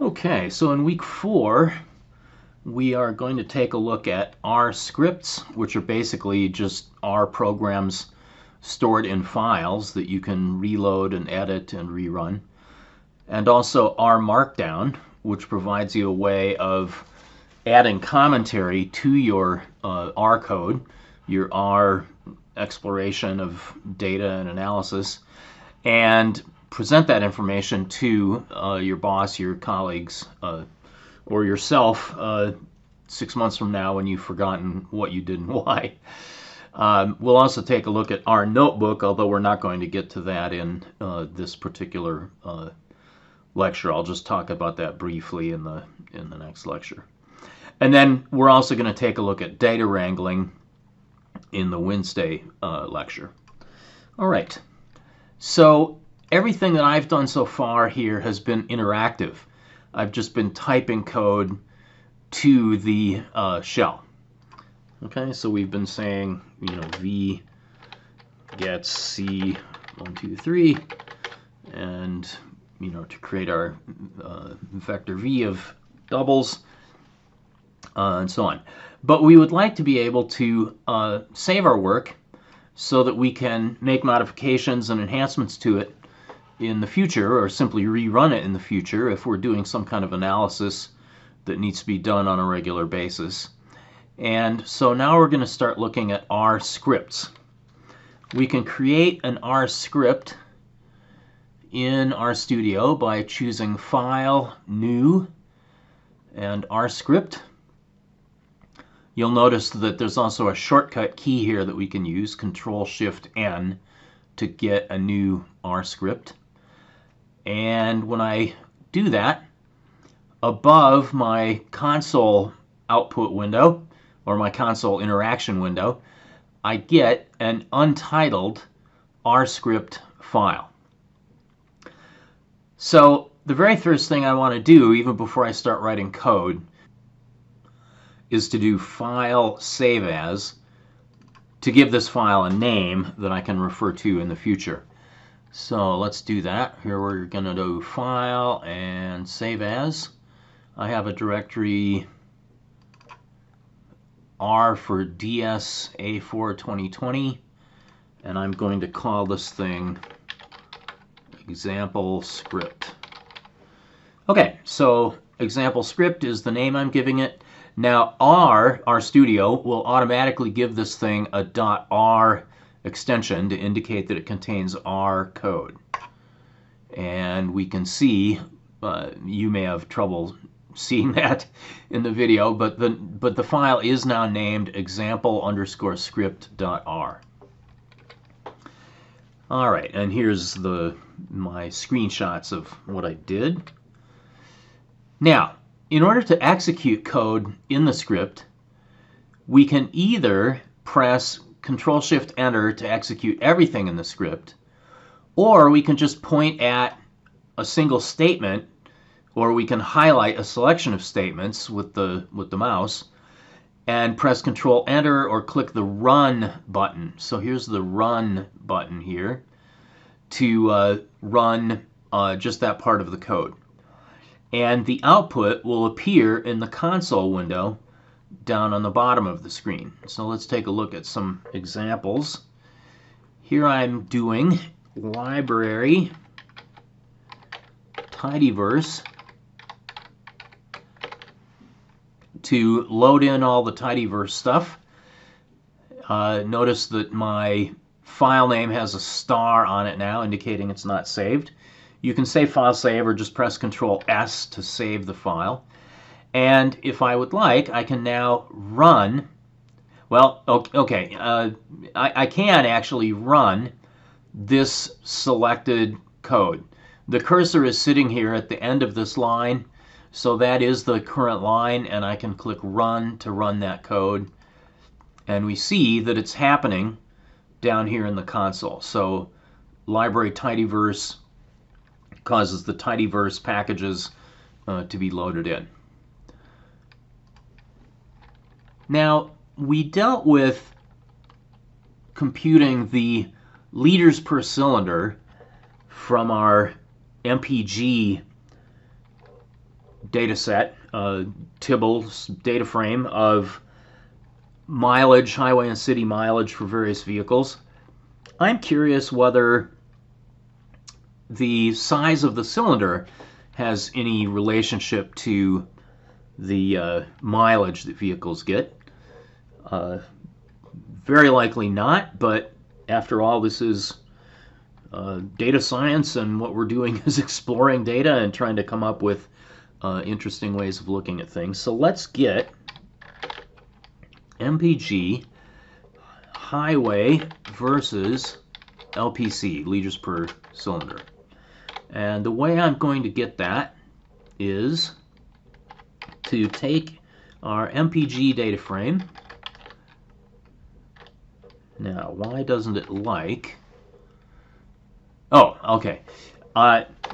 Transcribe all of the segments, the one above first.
Okay, so in week 4, we are going to take a look at R scripts, which are basically just R programs stored in files that you can reload and edit and rerun. And also R Markdown, which provides you a way of adding commentary to your R code, your R exploration of data and analysis, and present that information to your boss, your colleagues, or yourself 6 months from now when you've forgotten what you did and why. We'll also take a look at our notebook, although we're not going to get to that in this particular lecture. I'll just talk about that briefly in the next lecture. And then we're also going to take a look at data wrangling in the Wednesday lecture. All right. So everything that I've done so far here has been interactive. I've just been typing code to the shell. Okay, so we've been saying, v gets c 1, 2, 3, and to create our vector v of doubles, and so on. But we would like to be able to save our work so that we can make modifications and enhancements to it in the future, or simply rerun it in the future if we're doing some kind of analysis that needs to be done on a regular basis. And so now we're going to start looking at R scripts. We can create an R script in RStudio by choosing File, New, and R script. You'll notice that there's also a shortcut key here that we can use, Control-Shift-N, to get a new R script. And when I do that, above my console output window, or my console interaction window, I get an untitled R script file. So the very first thing I want to do, even before I start writing code, is to do File, Save As, to give this file a name that I can refer to in the future. So let's do that. Here we're going to do File and Save As. I have a directory R for DSA4 2020, and I'm going to call this thing example script. Okay, so example script is the name I'm giving it. Now RStudio will automatically give this thing a .r extension to indicate that it contains R code. And we can see, you may have trouble seeing that in the video, but the file is now named example_script.r. All right, and here's my screenshots of what I did. Now, in order to execute code in the script, we can either press Control-Shift-Enter to execute everything in the script, or we can just point at a single statement, or we can highlight a selection of statements with the mouse and press Control-Enter or click the Run button. So here's the Run button here to run just that part of the code. And the output will appear in the console window down on the bottom of the screen. So let's take a look at some examples. Here I'm doing library tidyverse to load in all the tidyverse stuff. Notice that my file name has a star on it now, indicating it's not saved. You can say File Save or just press Control-S to save the file. And if I would like, I can now run. Well, okay, I can actually run this selected code. The cursor is sitting here at the end of this line, so that is the current line, and I can click Run to run that code. And we see that it's happening down here in the console. So library tidyverse causes the tidyverse packages to be loaded in. Now, we dealt with computing the liters per cylinder from our MPG data set, Tibble's data frame of mileage, highway and city mileage for various vehicles. I'm curious whether the size of the cylinder has any relationship to the mileage that vehicles get. Very likely not, but after all, this is data science, and what we're doing is exploring data and trying to come up with interesting ways of looking at things. So let's get MPG highway versus LPC, liters per cylinder. And the way I'm going to get that is to take our MPG data frame. Now, why doesn't it like... Oh, okay.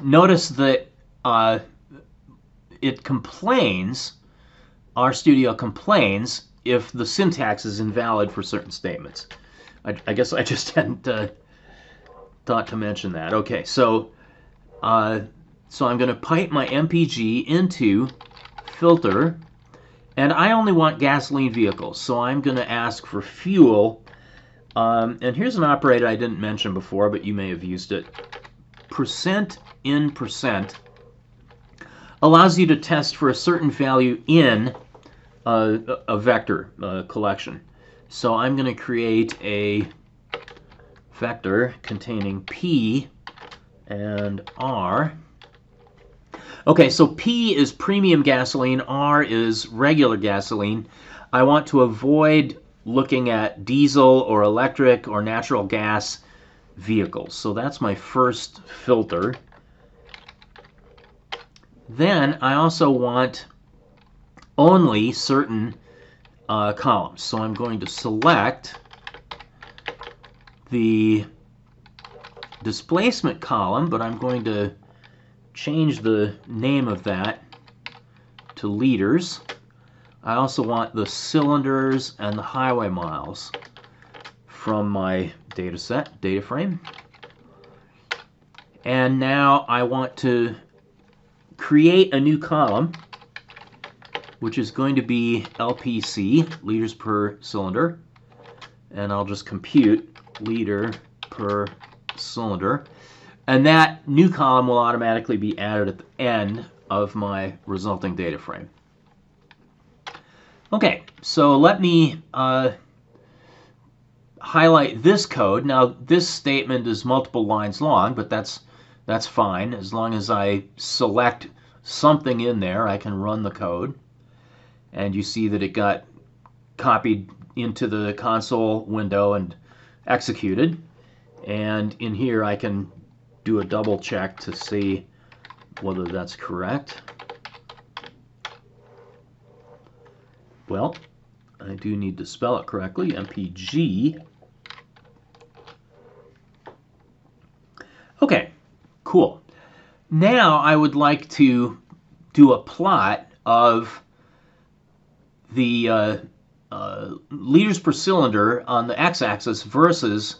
Notice that it complains, RStudio complains, if the syntax is invalid for certain statements. I guess I just hadn't thought to mention that. Okay, so I'm going to pipe my MPG into filter, and I only want gasoline vehicles, so I'm going to ask for fuel. And here's an operator I didn't mention before, but you may have used it. Percent in percent allows you to test for a certain value in a vector collection. So I'm going to create a vector containing P and R. Okay, so P is premium gasoline, R is regular gasoline. I want to avoid looking at diesel or electric or natural gas vehicles. So that's my first filter. Then I also want only certain columns. So I'm going to select the displacement column, but I'm going to change the name of that to liters. I also want the cylinders and the highway miles from my data set, data frame. And now I want to create a new column, which is going to be LPC, liters per cylinder. And I'll just compute liter per cylinder. And that new column will automatically be added at the end of my resulting data frame. Okay, so let me highlight this code. Now, this statement is multiple lines long, but that's fine. As long as I select something in there, I can run the code. And you see that it got copied into the console window and executed. And in here, I can do a double check to see whether that's correct. Well, I do need to spell it correctly, MPG. Okay, cool. Now I would like to do a plot of the liters per cylinder on the x-axis versus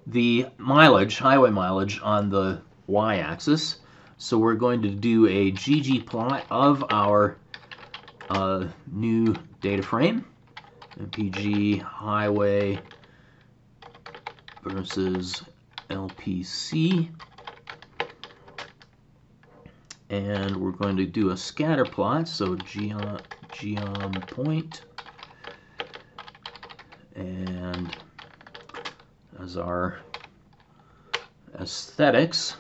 the mileage, highway mileage, on the y-axis. So we're going to do a ggplot of our new data frame, MPG highway versus LPC. And we're going to do a scatter plot, so geom point, and as our aesthetics,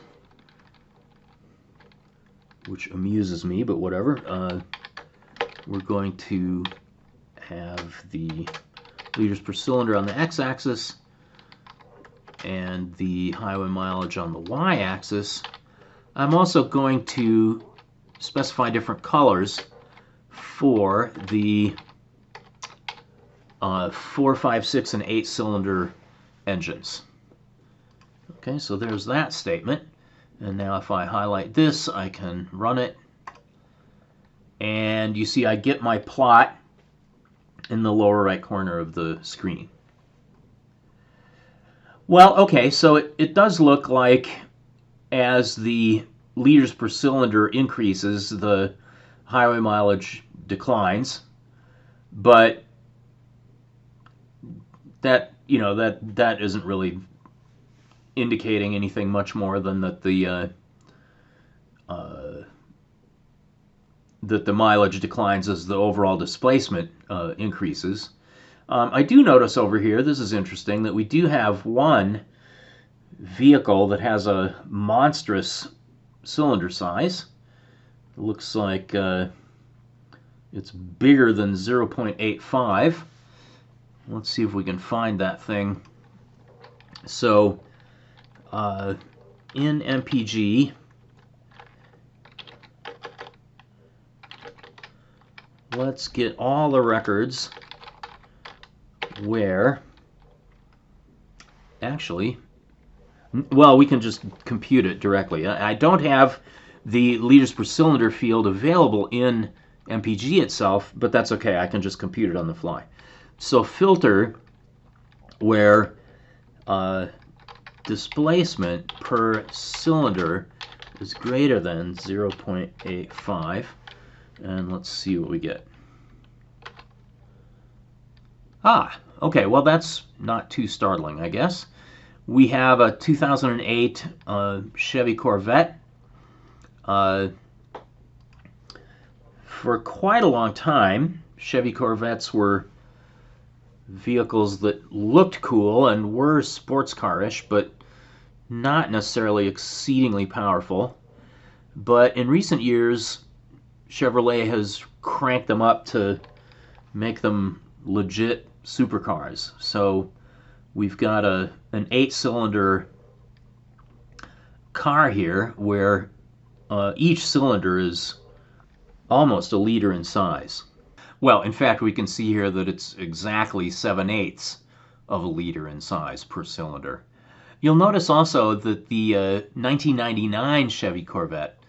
which amuses me, but whatever, we're going to have the liters per cylinder on the x-axis and the highway mileage on the y-axis. I'm also going to specify different colors for the 4, 5, 6, and 8 cylinder engines. Okay, so there's that statement. And now if I highlight this, I can run it. And you see I get my plot in the lower right corner of the screen. Well, okay, so it does look like as the liters per cylinder increases, the highway mileage declines, but that that isn't really indicating anything much more than that the mileage declines as the overall displacement increases. I do notice over here, this is interesting, that we do have one vehicle that has a monstrous cylinder size. It looks like it's bigger than 0.85. Let's see if we can find that thing. So in MPG, let's get all the records where, actually, well, we can just compute it directly. I don't have the liters per cylinder field available in MPG itself, but that's okay. I can just compute it on the fly. So filter where displacement per cylinder is greater than 0.85, and let's see what we get. Okay, well, that's not too startling, I guess. We have a 2008 Chevy Corvette. For quite a long time, Chevy Corvettes were vehicles that looked cool and were sports car-ish, but not necessarily exceedingly powerful. But in recent years, Chevrolet has cranked them up to make them legit supercars. So we've got an 8-cylinder car here where each cylinder is almost a liter in size. Well, in fact, we can see here that it's exactly 7/8 of a liter in size per cylinder. You'll notice also that the 1999 Chevy Corvette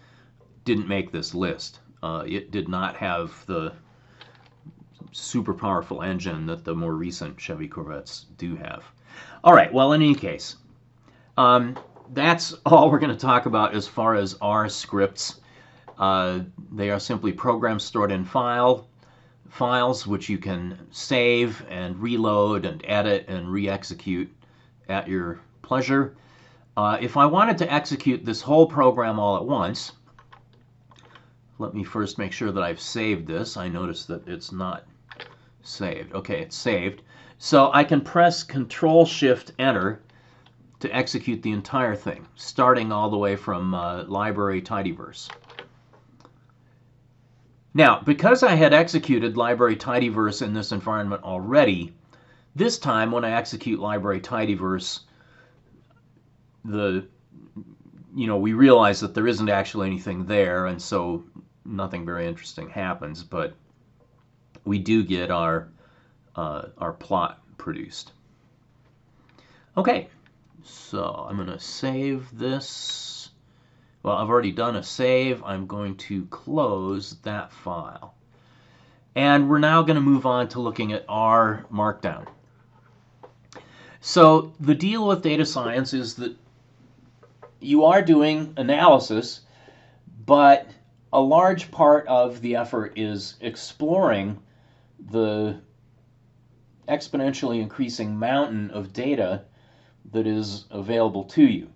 didn't make this list. It did not have the super powerful engine that the more recent Chevy Corvettes do have. All right, well, in any case, that's all we're going to talk about as far as R scripts. They are simply programs stored in files which you can save and reload and edit and re-execute at your pleasure. If I wanted to execute this whole program all at once, let me first make sure that I've saved this. I notice that it's not saved. Okay, it's saved. So I can press Control-Shift-Enter to execute the entire thing, starting all the way from library tidyverse. Now, because I had executed library tidyverse in this environment already, this time when I execute library tidyverse, we realize that there isn't actually anything there, and so nothing very interesting happens, but we do get our plot produced. Okay, so I'm going to save this. Well, I've already done a save. I'm going to close that file. And we're now going to move on to looking at R Markdown. So the deal with data science is that you are doing analysis, but a large part of the effort is exploring the exponentially increasing mountain of data that is available to you.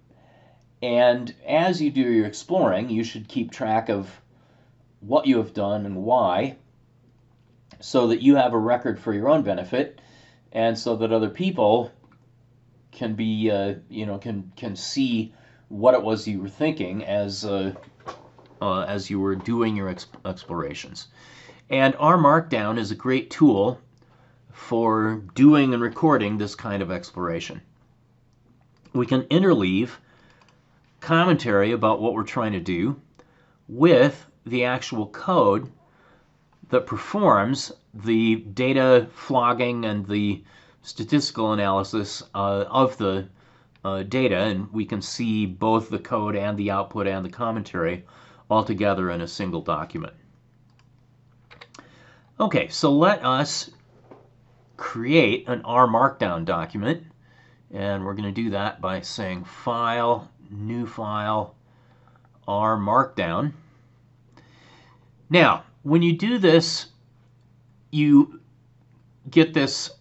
And as you do your exploring, you should keep track of what you have done and why, so that you have a record for your own benefit, and so that other people can be, can see what it was you were thinking as you were doing your explorations. And R Markdown is a great tool for doing and recording this kind of exploration. We can interleave commentary about what we're trying to do with the actual code that performs the data flogging and the statistical analysis of the data, and we can see both the code and the output and the commentary all together in a single document. Okay, so let us create an R Markdown document, and we're going to do that by saying File, New File, R Markdown. Now, when you do this, you get this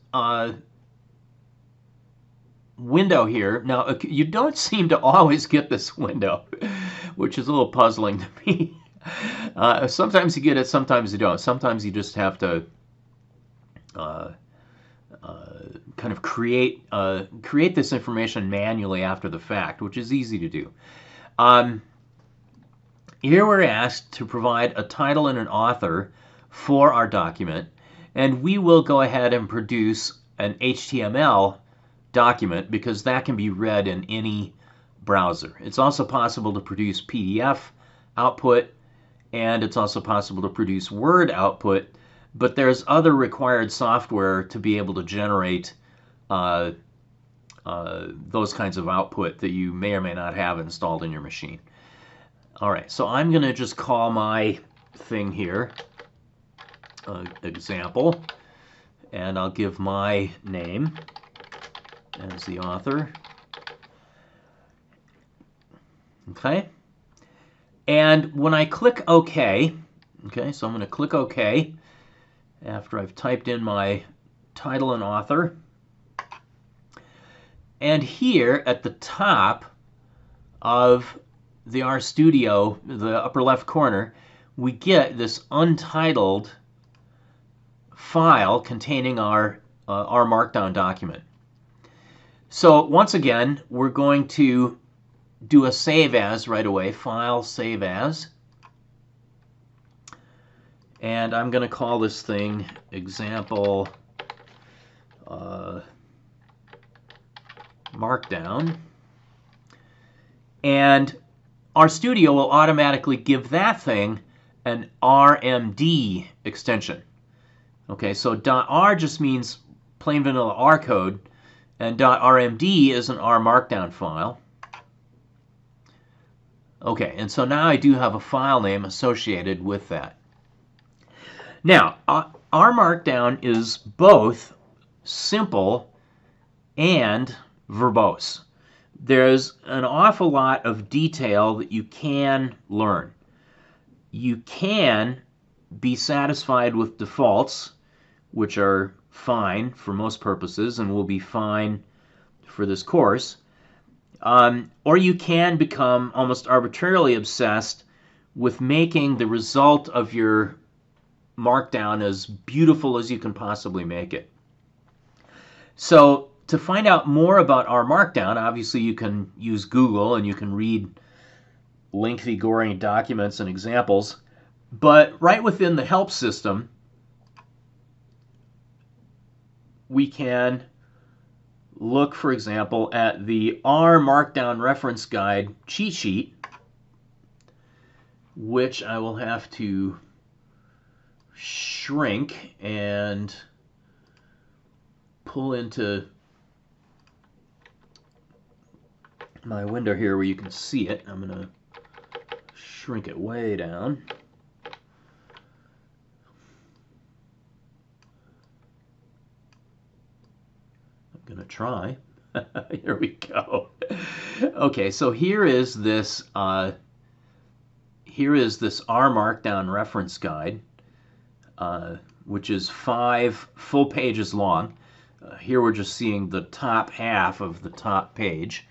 window here. Now, you don't seem to always get this window, which is a little puzzling to me. Sometimes you get it, sometimes you don't. Sometimes you just have to kind of create this information manually after the fact, which is easy to do. Here we're asked to provide a title and an author for our document, and we will go ahead and produce an HTML document because that can be read in any browser. It's also possible to produce PDF output, and it's also possible to produce Word output, but there's other required software to be able to generate those kinds of output that you may or may not have installed in your machine. All right, so I'm going to just call my thing here example, and I'll give my name as the author. Okay, and when I click OK, so I'm going to click OK after I've typed in my title and author. And here at the top of the RStudio, the upper left corner, we get this untitled file containing our Markdown document. So once again, we're going to do a save as right away, File, Save As. And I'm going to call this thing example Markdown. And RStudio will automatically give that thing an RMD extension. Okay, so .r just means plain vanilla R code, and .rmd is an R Markdown file. Okay, and so now I do have a file name associated with that. Now, R Markdown is both simple and verbose. There's an awful lot of detail that you can learn. You can be satisfied with defaults, which are fine for most purposes and will be fine for this course. Or you can become almost arbitrarily obsessed with making the result of your Markdown as beautiful as you can possibly make it. So to find out more about R Markdown, obviously you can use Google and you can read lengthy, gory documents and examples. But right within the help system, we can look, for example, at the R Markdown Reference Guide cheat sheet, which I will have to shrink and pull into my window here where you can see it. I'm going to shrink it way down. I'm going to try. Here we go. Okay, so here is this R Markdown Reference Guide, which is 5 full pages long. Here we're just seeing the top half of the top page.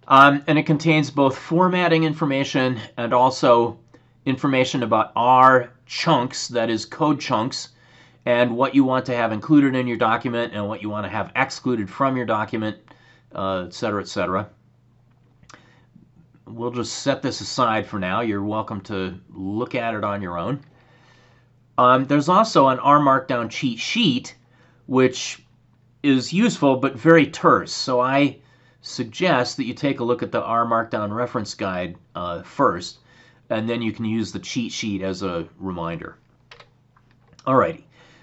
And it contains both formatting information and also information about R chunks, that is code chunks, and what you want to have included in your document and what you want to have excluded from your document, etc., etc. We'll just set this aside for now. You're welcome to look at it on your own. There's also an R Markdown cheat sheet, which is useful but very terse. So I suggest that you take a look at the R Markdown Reference Guide first, and then you can use the cheat sheet as a reminder. Alrighty,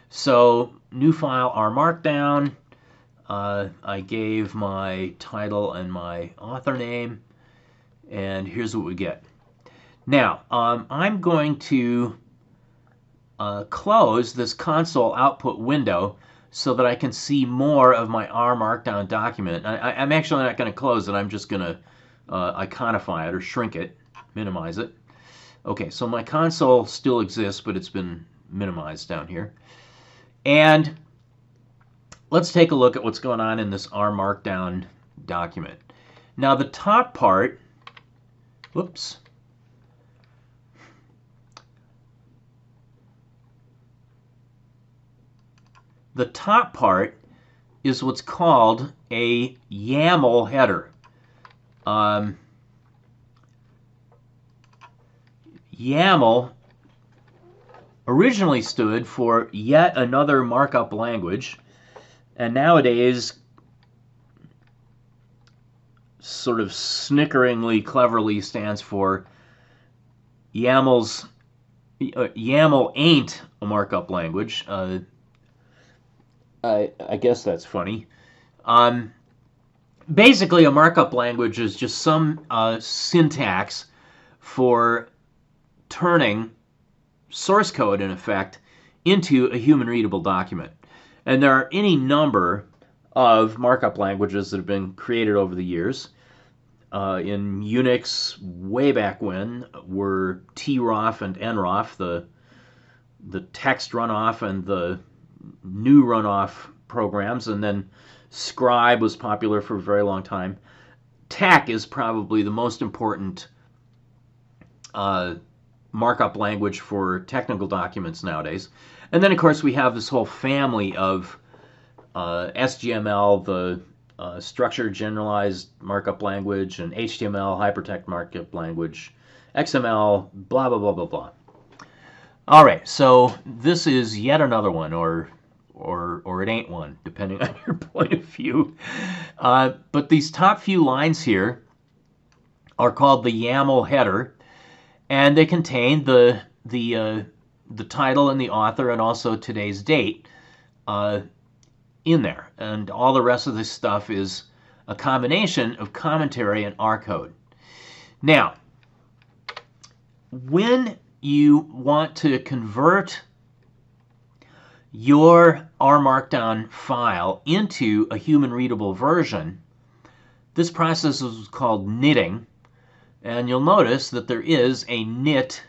so new file R Markdown. I gave my title and my author name, and here's what we get. Now, I'm going to close this console output window so that I can see more of my R Markdown document. I'm actually not going to close it. I'm just going to iconify it or shrink it, minimize it. Okay, so my console still exists, but it's been minimized down here. And let's take a look at what's going on in this R Markdown document. Now the top part, whoops, the top part is what's called a YAML header. YAML originally stood for yet another markup language, and nowadays sort of snickeringly cleverly stands for YAML ain't a markup language. I guess that's funny. Basically, a markup language is just some syntax for turning source code, in effect, into a human-readable document. And there are any number of markup languages that have been created over the years. In Unix, way back when, were troff and nroff, the text runoff and the new runoff programs, and then Scribe was popular for a very long time. TeX is probably the most important markup language for technical documents nowadays. And then, of course, we have this whole family of SGML, the structured generalized markup language, and HTML, hypertext markup language, XML, blah, blah, blah, blah, blah. All right, so this is yet another one, or it ain't one, depending on your point of view. But these top few lines here are called the YAML header, and they contain the title and the author, and also today's date in there. And all the rest of this stuff is a combination of commentary and R code. Now, when you want to convert your R Markdown file into a human-readable version, this process is called knitting. And you'll notice that there is a knit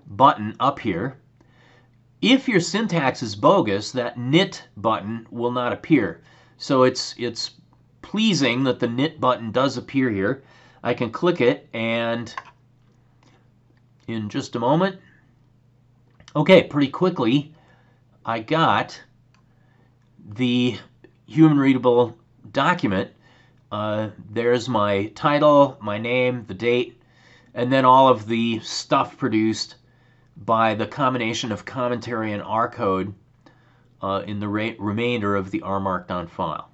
button up here. If your syntax is bogus, that knit button will not appear. So it's pleasing that the knit button does appear here. I can click it, and in just a moment, okay, pretty quickly, I got the human-readable document. There's my title, my name, the date, and then all of the stuff produced by the combination of commentary and R code in the remainder of the R Markdown file.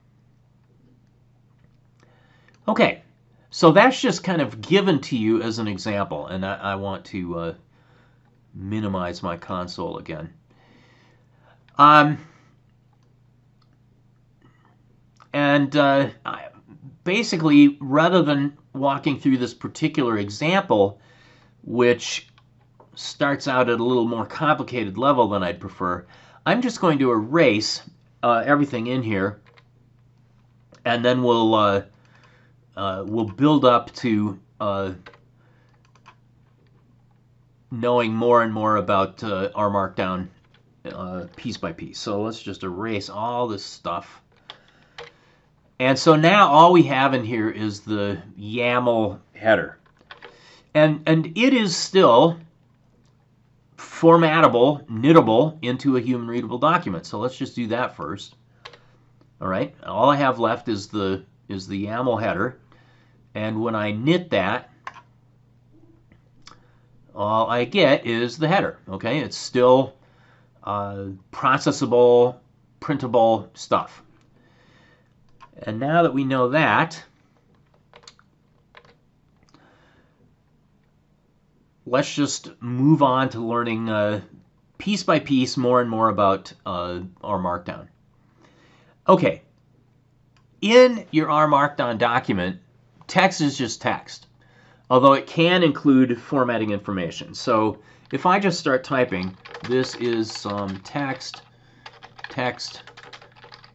Okay, so that's just kind of given to you as an example, and I want to minimize my console again. Basically, rather than walking through this particular example, which starts out at a little more complicated level than I'd prefer, I'm just going to erase everything in here, and then we'll build up to knowing more and more about R Markdown piece by piece. So let's just erase all this stuff. And so now all we have in here is the YAML header. And it is still formattable, knittable into a human-readable document. So let's just do that first. All right, all I have left is the YAML header. And when I knit that, all I get is the header. Okay, it's still processable, printable stuff. And now that we know that, let's just move on to learning piece by piece more and more about R Markdown. Okay, in your R Markdown document, text is just text, although it can include formatting information. So if I just start typing, this is some text,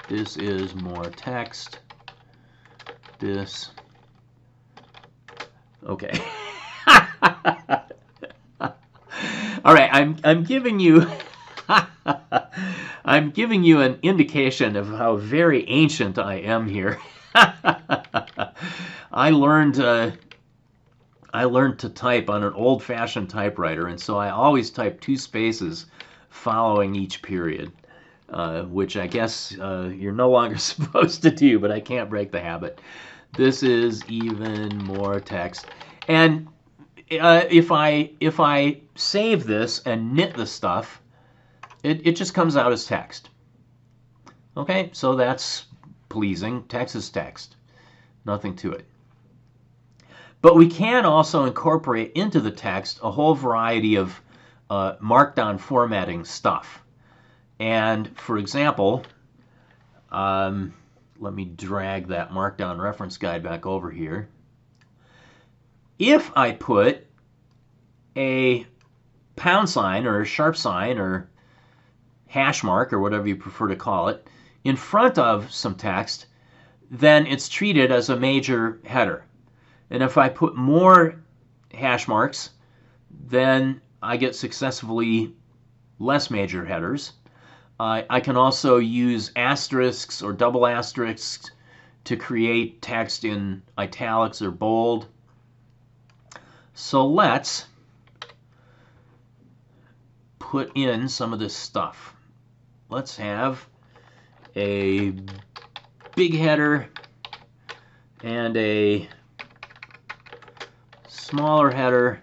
this is more text, this, okay. All right, I'm giving you I'm giving you an indication of how very ancient I am here. I learned to type on an old-fashioned typewriter, and so I always type 2 spaces following each period, which I guess you're no longer supposed to do, but I can't break the habit. This is even more text, and if I save this and knit the stuff, it just comes out as text. Okay, so that's pleasing. Text is text. Nothing to it. But we can also incorporate into the text a whole variety of Markdown formatting stuff. And for example, let me drag that Markdown reference guide back over here. If I put a pound sign or a sharp sign or hash mark or whatever you prefer to call it in front of some text, then it's treated as a major header. And if I put more hash marks, then I get successively less major headers. I can also use asterisks or double asterisks to create text in italics or bold. So let's put in some of this stuff. Let's have a big header and a smaller header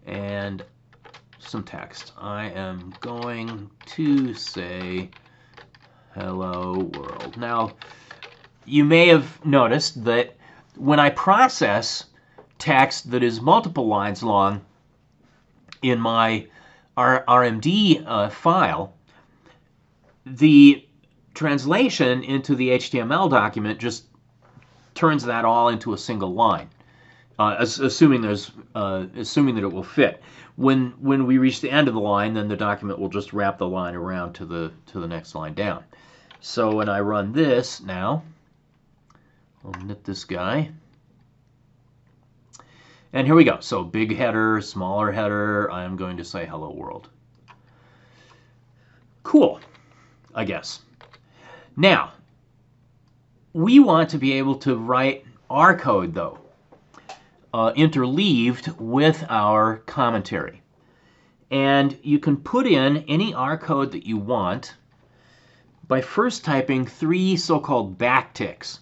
and some text. I am going to say hello world. Now, you may have noticed that when I process text that is multiple lines long in my RMD file, the translation into the HTML document just turns that all into a single line, assuming that it will fit. When we reach the end of the line, then the document will just wrap the line around to the next line down. So when I run this now, I'll knit this guy. And here we go. So big header, smaller header. I'm going to say hello world. Cool, I guess. Now, we want to be able to write our code, though, interleaved with our commentary. And you can put in any R code that you want by first typing 3 so-called backticks,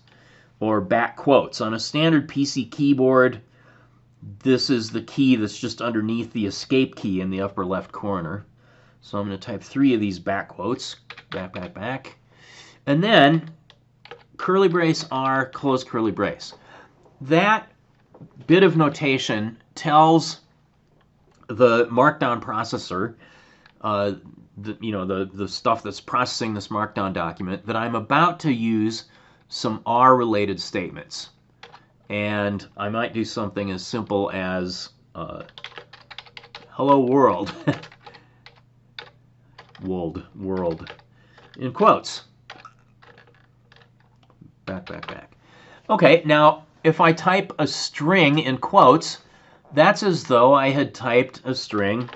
or back quotes. On a standard PC keyboard, this is the key that's just underneath the escape key in the upper left corner. So I'm going to type 3 of these back quotes, back, and then curly brace R, close curly brace. That bit of notation tells the Markdown processor, the stuff that's processing this Markdown document, that I'm about to use some R-related statements. And I might do something as simple as hello world, world, in quotes. Back. Okay, now if I type a string in quotes, that's as though I had typed a string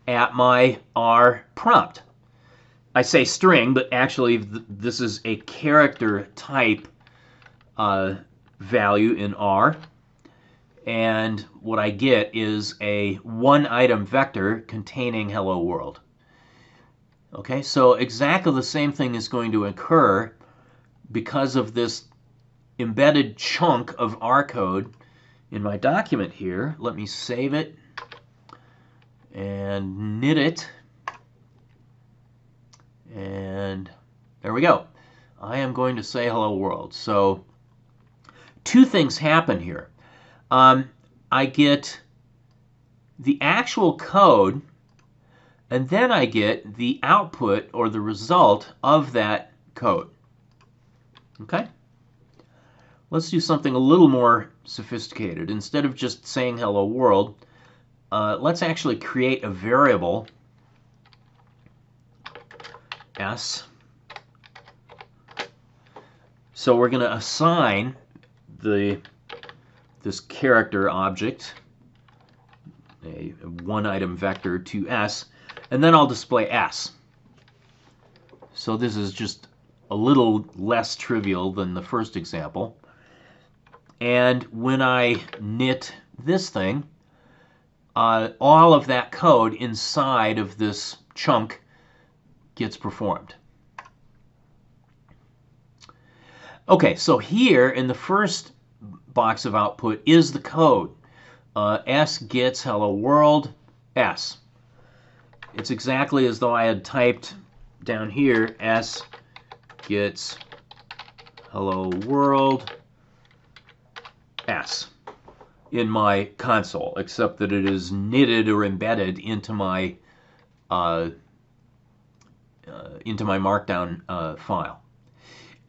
at my R prompt. I say string, but actually this is a character type value in R. And what I get is a one-item vector containing hello world. Okay, so exactly the same thing is going to occur because of this embedded chunk of R code in my document here. Let me save it and knit it. And there we go. I am going to say hello world. So 2 things happen here. I get the actual code, and then I get the output or the result of that code. Okay? Let's do something a little more sophisticated. Instead of just saying hello world, let's actually create a variable S. So we're going to assign the this character object, a one item vector to S, and then I'll display S. So this is just a little less trivial than the first example. And when I knit this thing, all of that code inside of this chunk gets performed. Okay, so here in the first box of output is the code. S gets hello world S. It's exactly as though I had typed down here S gets hello world S in my console, except that it is knitted or embedded into my Markdown file.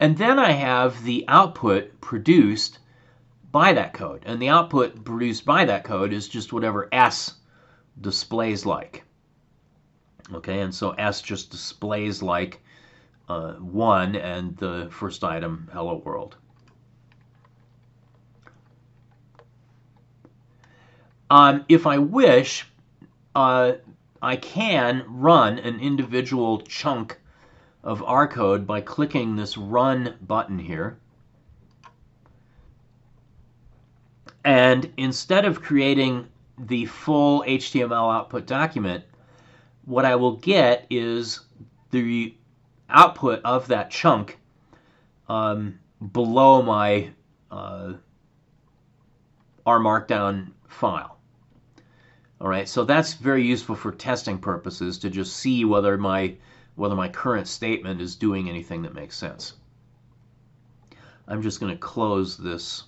And then I have the output produced by that code. And the output produced by that code is just whatever S displays like. Okay, and so S just displays like 1 and the first item, hello world. If I wish, I can run an individual chunk of R code by clicking this Run button here. And instead of creating the full HTML output document, what I will get is the output of that chunk below my R Markdown file. All right, so that's very useful for testing purposes, to just see whether my current statement is doing anything that makes sense. I'm just going to close this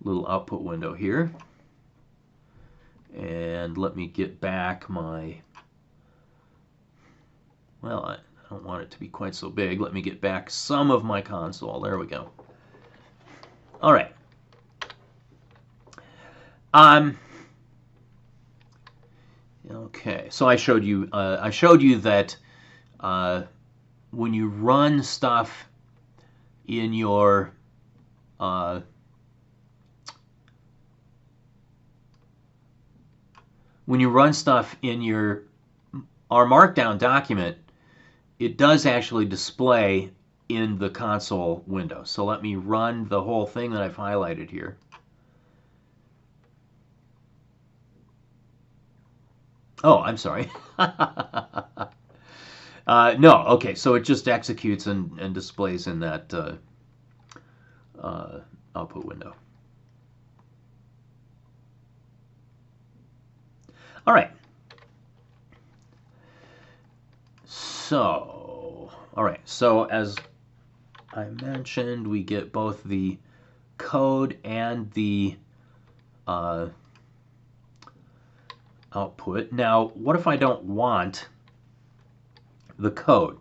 little output window here, and let me get back my, well, I don't want it to be quite so big. Let me get back some of my console. There we go. All right. Okay, so I showed you that when you run stuff in your R Markdown document, it does actually display in the console window. So let me run the whole thing that I've highlighted here. Oh, I'm sorry. No, okay, so it just executes and displays in that output window. All right. So, all right, so as I mentioned, we get both the code and the output. Now, what if I don't want the code?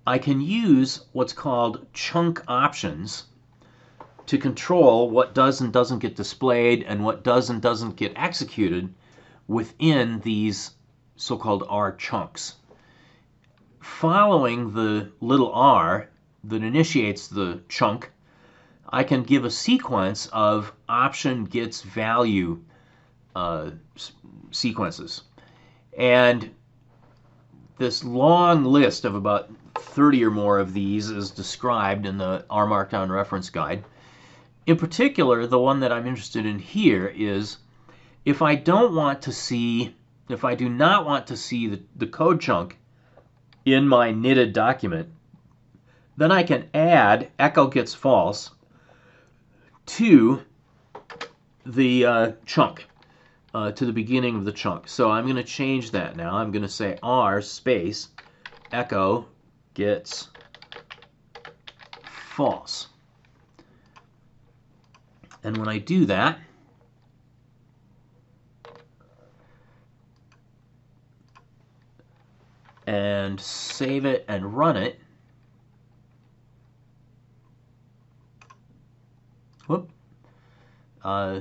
I can use what's called chunk options to control what does and doesn't get displayed and what does and doesn't get executed within these so-called R chunks. Following the little r that initiates the chunk, I can give a sequence of option gets value sequences. And this long list of about 30 or more of these is described in the R Markdown reference guide. In particular, the one that I'm interested in here is if I do not want to see the code chunk in my knitted document, then I can add echo gets false to the chunk, to the beginning of the chunk. So I'm going to change that now. I'm going to say R space echo gets false. And when I do that, and save it and run it,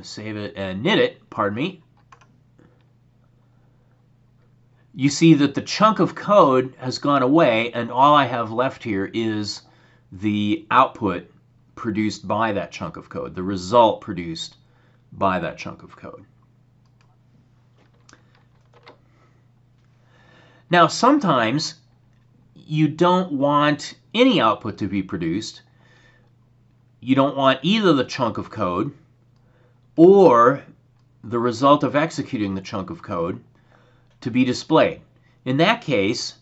save it and knit it, pardon me, you see that the chunk of code has gone away, and all I have left here is the output produced by that chunk of code, the result produced by that chunk of code. Now, sometimes you don't want any output to be produced. You don't want either the chunk of code or the result of executing the chunk of code to be displayed. In that case,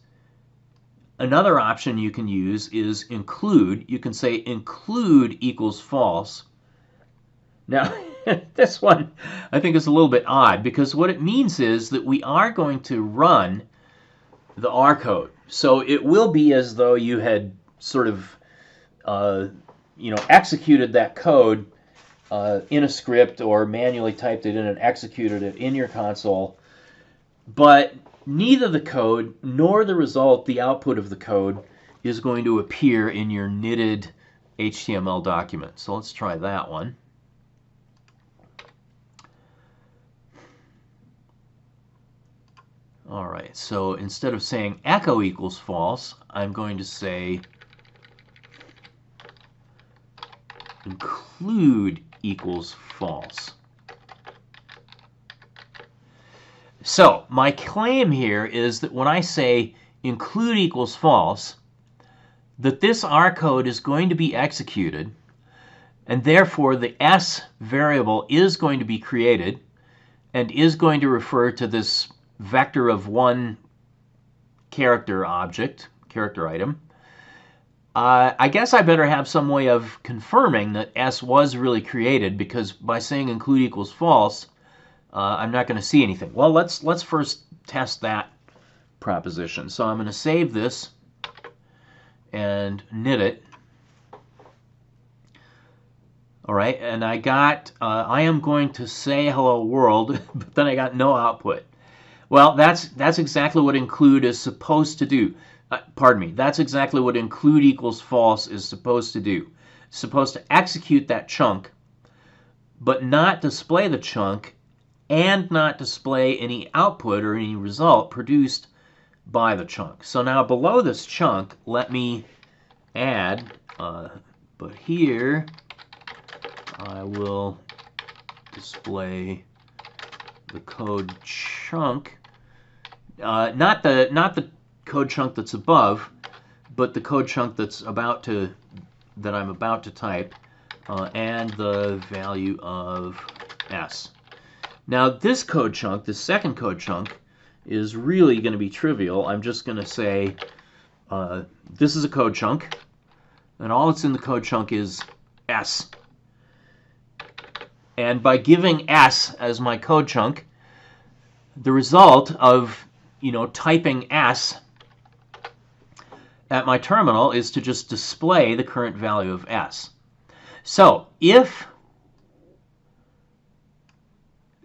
another option you can use is include. You can say include equals false. Now, this one I think is a little bit odd, because what it means is that we are going to run the R code. So it will be as though you had sort of executed that code in a script, or manually typed it in and executed it in your console. But neither the code nor the result, the output of the code, is going to appear in your knitted HTML document. So let's try that one. All right, so instead of saying echo equals false, I'm going to say include equals false. So my claim here is that when I say include equals false, that this R code is going to be executed, and therefore the S variable is going to be created and is going to refer to this vector of one character object, character item. I guess I better have some way of confirming that S was really created, because by saying include equals false, I'm not going to see anything. Well, let's first test that proposition. So I'm going to save this and knit it. All right, and I got, I am going to say hello world, but then I got no output. Well, that's exactly what include is supposed to do. Pardon me, that's exactly what include equals false is supposed to do. It's supposed to execute that chunk, but not display the chunk, and not display any output or any result produced by the chunk. So now below this chunk, let me add, but here I will display the code chunk, not the code chunk that's above, but the code chunk that I'm about to type, and the value of S. Now this code chunk, this second code chunk, is really going to be trivial. I'm just going to say this is a code chunk, and all that's in the code chunk is S. And by giving S as my code chunk, the result of typing S at my terminal is to just display the current value of S. So if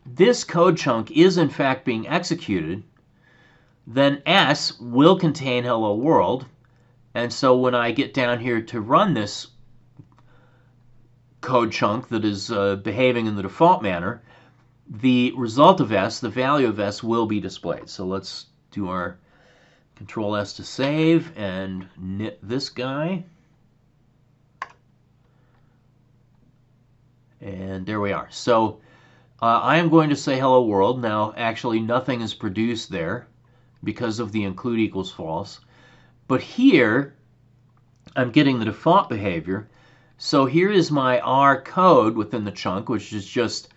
this code chunk is in fact being executed, then S will contain hello world, and so when I get down here to run this code chunk that is behaving in the default manner, the result of S, the value of S, will be displayed. So let's do our Control S to save and knit this guy. And there we are. So I am going to say hello world. Now actually nothing is produced there because of the include equals false. But here I'm getting the default behavior. So here is my R code within the chunk, which is just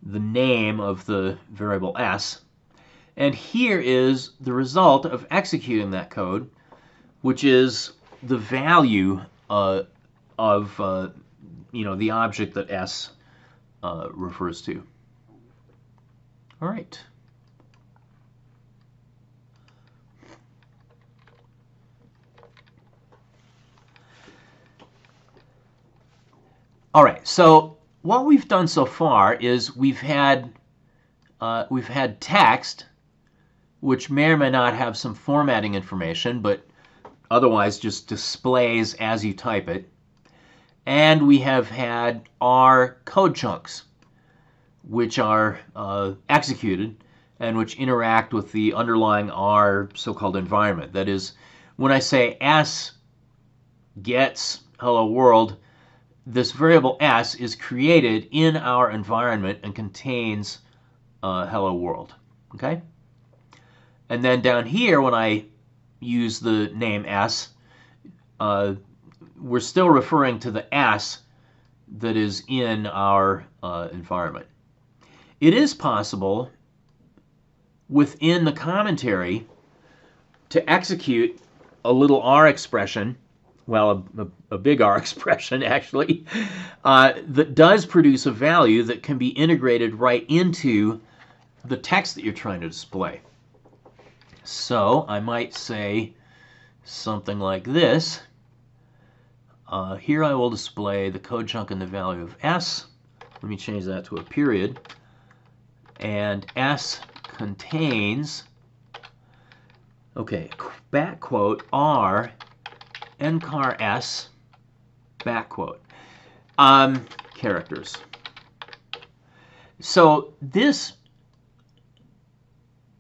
the name of the variable S. And here is the result of executing that code, which is the value of the object that S refers to. All right. All right, so what we've done so far is we've had text, which may or may not have some formatting information, but otherwise just displays as you type it. And we have had R code chunks, which are executed and which interact with the underlying R so-called environment. That is, when I say S gets hello world, this variable s is created in our environment and contains hello world. Okay? And then down here, when I use the name s, we're still referring to the s that is in our environment. It is possible within the commentary to execute a little R expression, well, a big R expression actually, that does produce a value that can be integrated right into the text that you're trying to display. So I might say something like this. Here I will display the code chunk and the value of s. Let me change that to a period. And s contains, okay, back quote r ncar s back quote characters. So this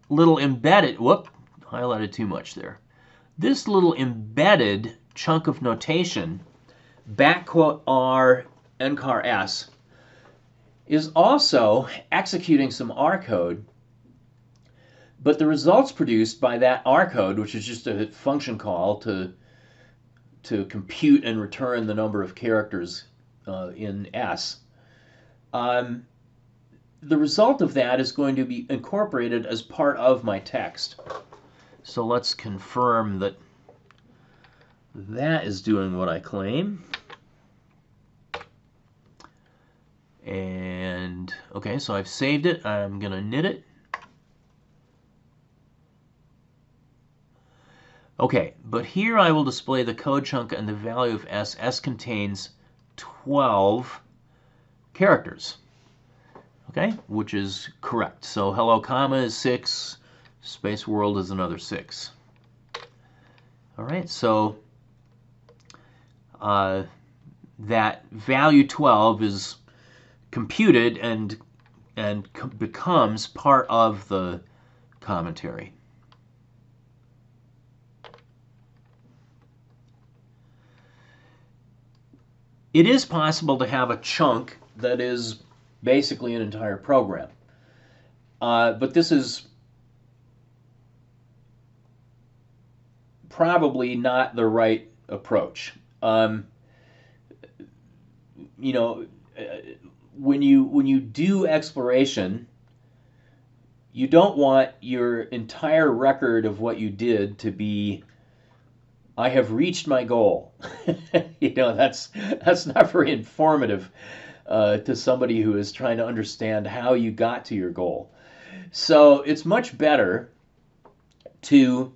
little embedded, whoop, highlighted too much there. This little embedded chunk of notation, back quote r ncar s, is also executing some R code, but the results produced by that R code, which is just a function call to compute and return the number of characters in S, the result of that is going to be incorporated as part of my text. So let's confirm that that is doing what I claim. And okay, so I've saved it. I'm going to knit it. Okay, but here I will display the code chunk and the value of s. S contains 12 characters, okay, which is correct. So hello comma is 6, space world is another 6. All right, so that value 12 is computed and becomes part of the commentary. It is possible to have a chunk that is basically an entire program, but this is probably not the right approach. You know, when you do exploration, you don't want your entire record of what you did to be, I have reached my goal. You know, that's not very informative to somebody who is trying to understand how you got to your goal. So it's much better to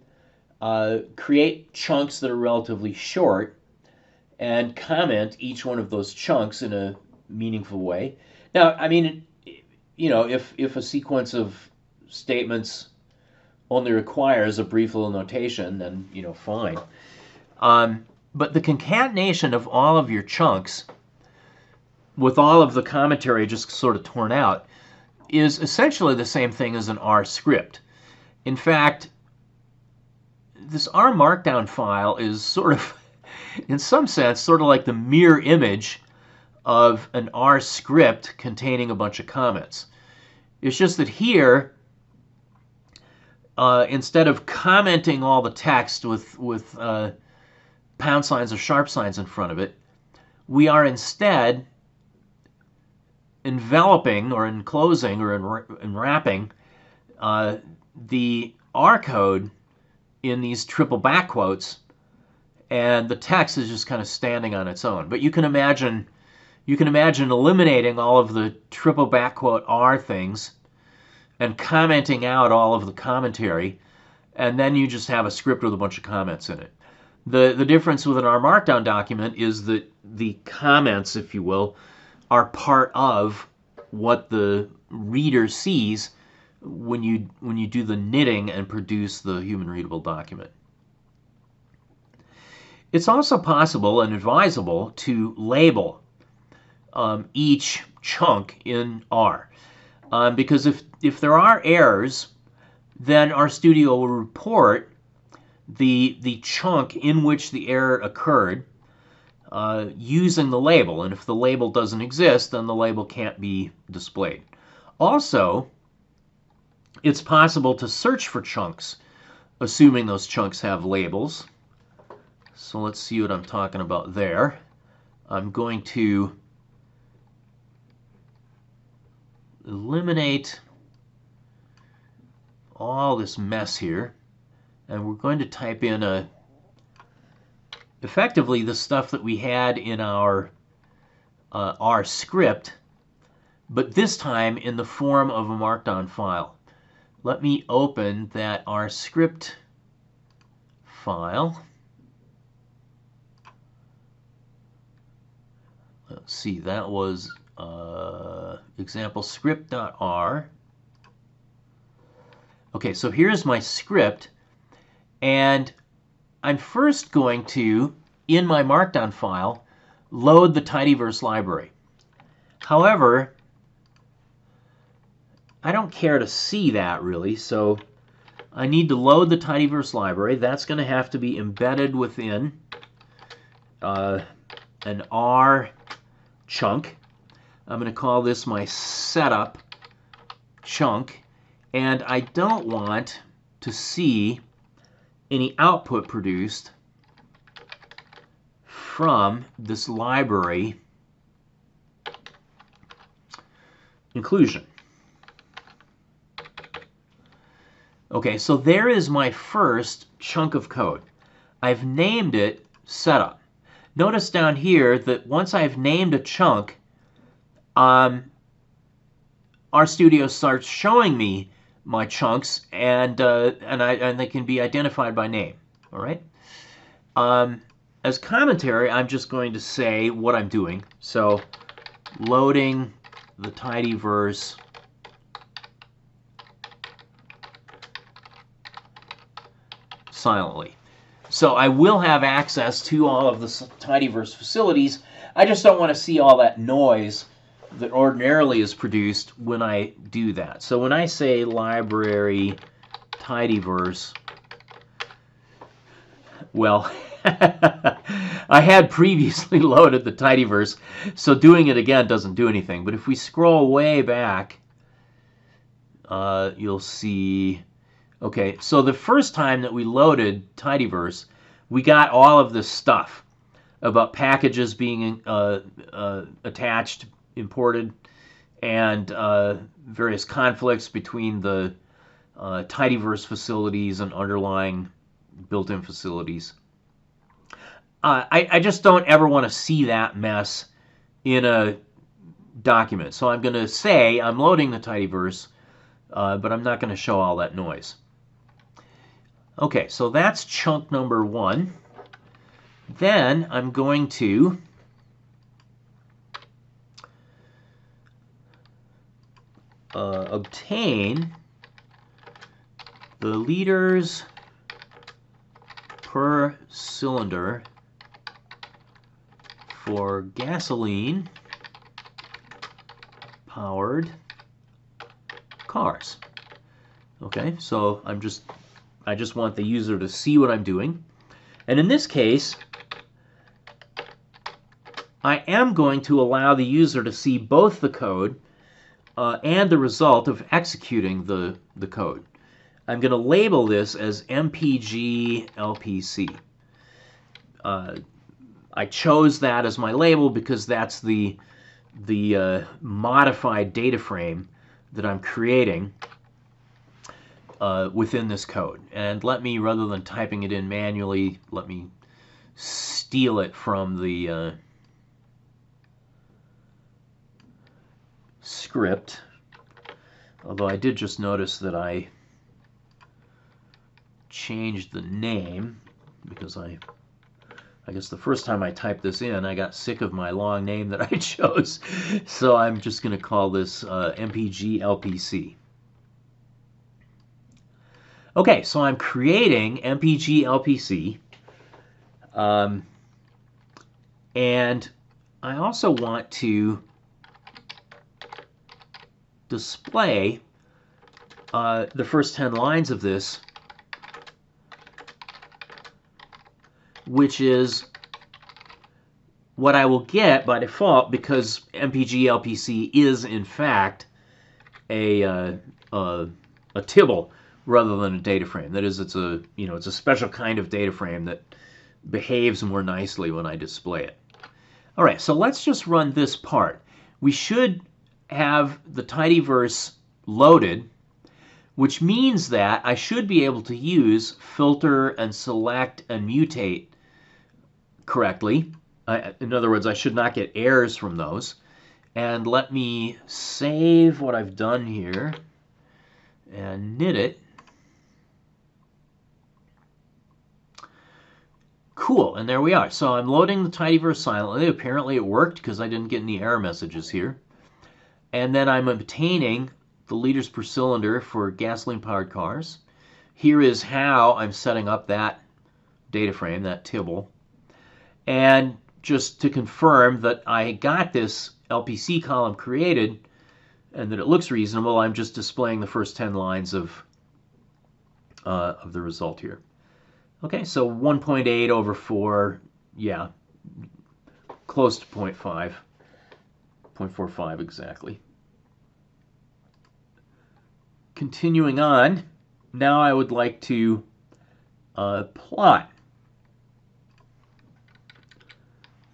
create chunks that are relatively short and comment each one of those chunks in a meaningful way. Now, I mean, you know, if a sequence of statements only requires a brief little notation, then, you know, fine. But the concatenation of all of your chunks with all of the commentary just sort of torn out is essentially the same thing as an R script. In fact, this R Markdown file is sort of, in some sense, sort of like the mirror image of an R script containing a bunch of comments. It's just that here, instead of commenting all the text with pound signs or sharp signs in front of it, we are instead enveloping or enclosing or enwrapping the R code in these triple back quotes, and the text is just kind of standing on its own. But you can imagine eliminating all of the triple back quote R things and commenting out all of the commentary, and then you just have a script with a bunch of comments in it. The difference with an R Markdown document is that the comments, if you will, are part of what the reader sees when you do the knitting and produce the human readable document. It's also possible and advisable to label each chunk in R, because if there are errors, then RStudio will report the chunk in which the error occurred, using the label. And if the label doesn't exist, then the label can't be displayed. Also, it's possible to search for chunks, assuming those chunks have labels. So let's see what I'm talking about there. I'm going to eliminate all this mess here, and we're going to type in effectively the stuff that we had in our script, but this time in the form of a Markdown file. Let me open that R script file. Let's see, that was example script.r. Okay, so here's my script, and I'm first going to, in my Markdown file, load the tidyverse library. However, I don't care to see that really, so I need to load the tidyverse library. That's going to have to be embedded within an R chunk. I'm going to call this my setup chunk, and I don't want to see any output produced from this library inclusion. Okay, so there is my first chunk of code. I've named it setup. Notice down here that once I've named a chunk, RStudio starts showing me my chunks, and they can be identified by name. All right. As commentary, I'm just going to say what I'm doing. So, loading the tidyverse silently. So I will have access to all of the tidyverse facilities. I just don't want to see all that noise that ordinarily is produced when I do that. So when I say library tidyverse, well, I had previously loaded the tidyverse, so doing it again doesn't do anything. But if we scroll way back, you'll see, okay, so the first time that we loaded tidyverse, we got all of this stuff about packages being attached, imported, and various conflicts between the tidyverse facilities and underlying built-in facilities. I just don't ever want to see that mess in a document. So I'm going to say I'm loading the tidyverse, but I'm not going to show all that noise. Okay, so that's chunk number one. Then I'm going to obtain the liters per cylinder for gasoline powered cars. Okay, so I just want the user to see what I'm doing. And in this case, I am going to allow the user to see both the code and the result of executing the code. I'm going to label this as MPG LPC. I chose that as my label because that's the modified data frame that I'm creating within this code. And let me, rather than typing it in manually, let me steal it from the script. Although I did just notice that I changed the name because I guess the first time I typed this in, I got sick of my long name that I chose. So I'm just going to call this MPG LPC. Okay, so I'm creating MPG LPC. And I also want to display the first 10 lines of this, which is what I will get by default, because MPG LPC is in fact a tibble rather than a data frame. That is, it's a special kind of data frame that behaves more nicely when I display it. All right, so let's just run this part. We should have the tidyverse loaded, which means that I should be able to use filter and select and mutate correctly. In other words, I should not get errors from those. And let me save what I've done here and knit it. Cool, and there we are. So I'm loading the tidyverse silently. Apparently it worked because I didn't get any error messages here. And then I'm obtaining the liters per cylinder for gasoline-powered cars. Here is how I'm setting up that data frame, that tibble. And just to confirm that I got this LPC column created and that it looks reasonable, I'm just displaying the first 10 lines of the result here. Okay, so 1.8 over 4, yeah, close to 0.5, 0.45 exactly. Continuing on, now I would like to plot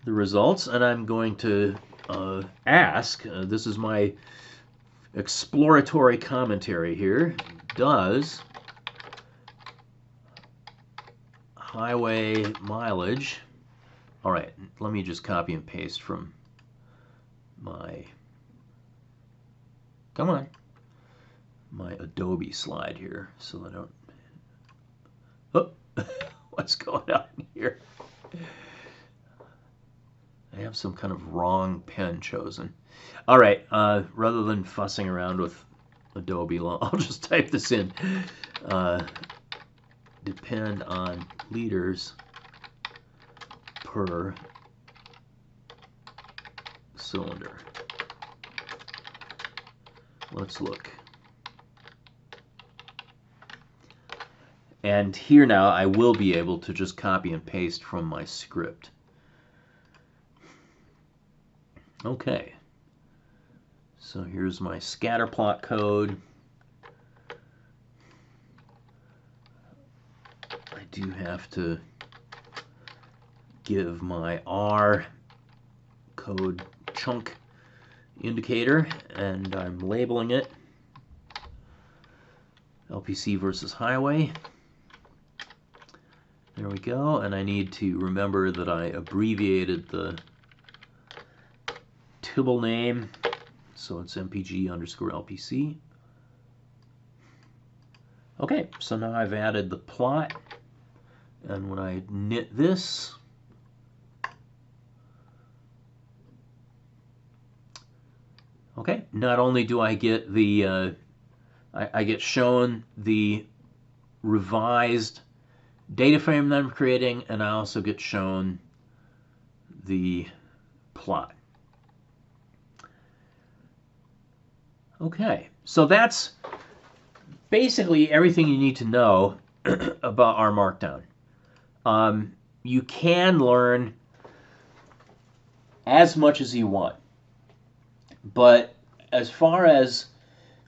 the results, and I'm going to ask, this is my exploratory commentary here, does highway mileage, all right, let me just copy and paste from my, come on, my Adobe slide here so I don't, oh, what's going on here? I have some kind of wrong pen chosen. All right, rather than fussing around with Adobe, I'll just type this in. Depend on liters per cylinder. Let's look. And here now I will be able to just copy and paste from my script. Okay, so here's my scatter plot code. I do have to give my R code chunk indicator, and I'm labeling it LPC versus highway. There we go, and I need to remember that I abbreviated the tibble name, so it's MPG underscore LPC. Okay, so now I've added the plot, and when I knit this, okay, not only do I get the, I get shown the revised data frame that I'm creating, and I also get shown the plot. Okay, so that's basically everything you need to know about R Markdown. You can learn as much as you want, but as far as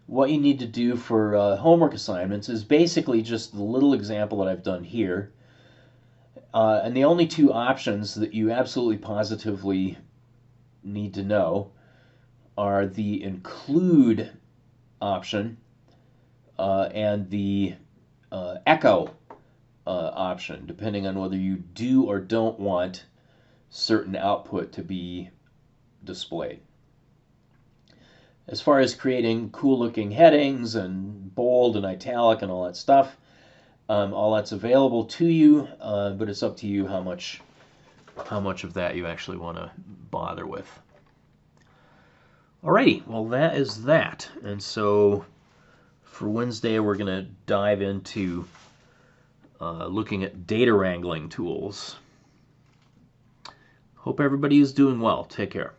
what you need to do for homework assignments is basically just the little example that I've done here. And the only two options that you absolutely positively need to know are the include option and the echo option, depending on whether you do or don't want certain output to be displayed. As far as creating cool looking headings and bold and italic and all that stuff, all that's available to you, but it's up to you how much of that you actually want to bother with. Alrighty, well that is that. And so for Wednesday we're going to dive into looking at data wrangling tools. Hope everybody is doing well. Take care.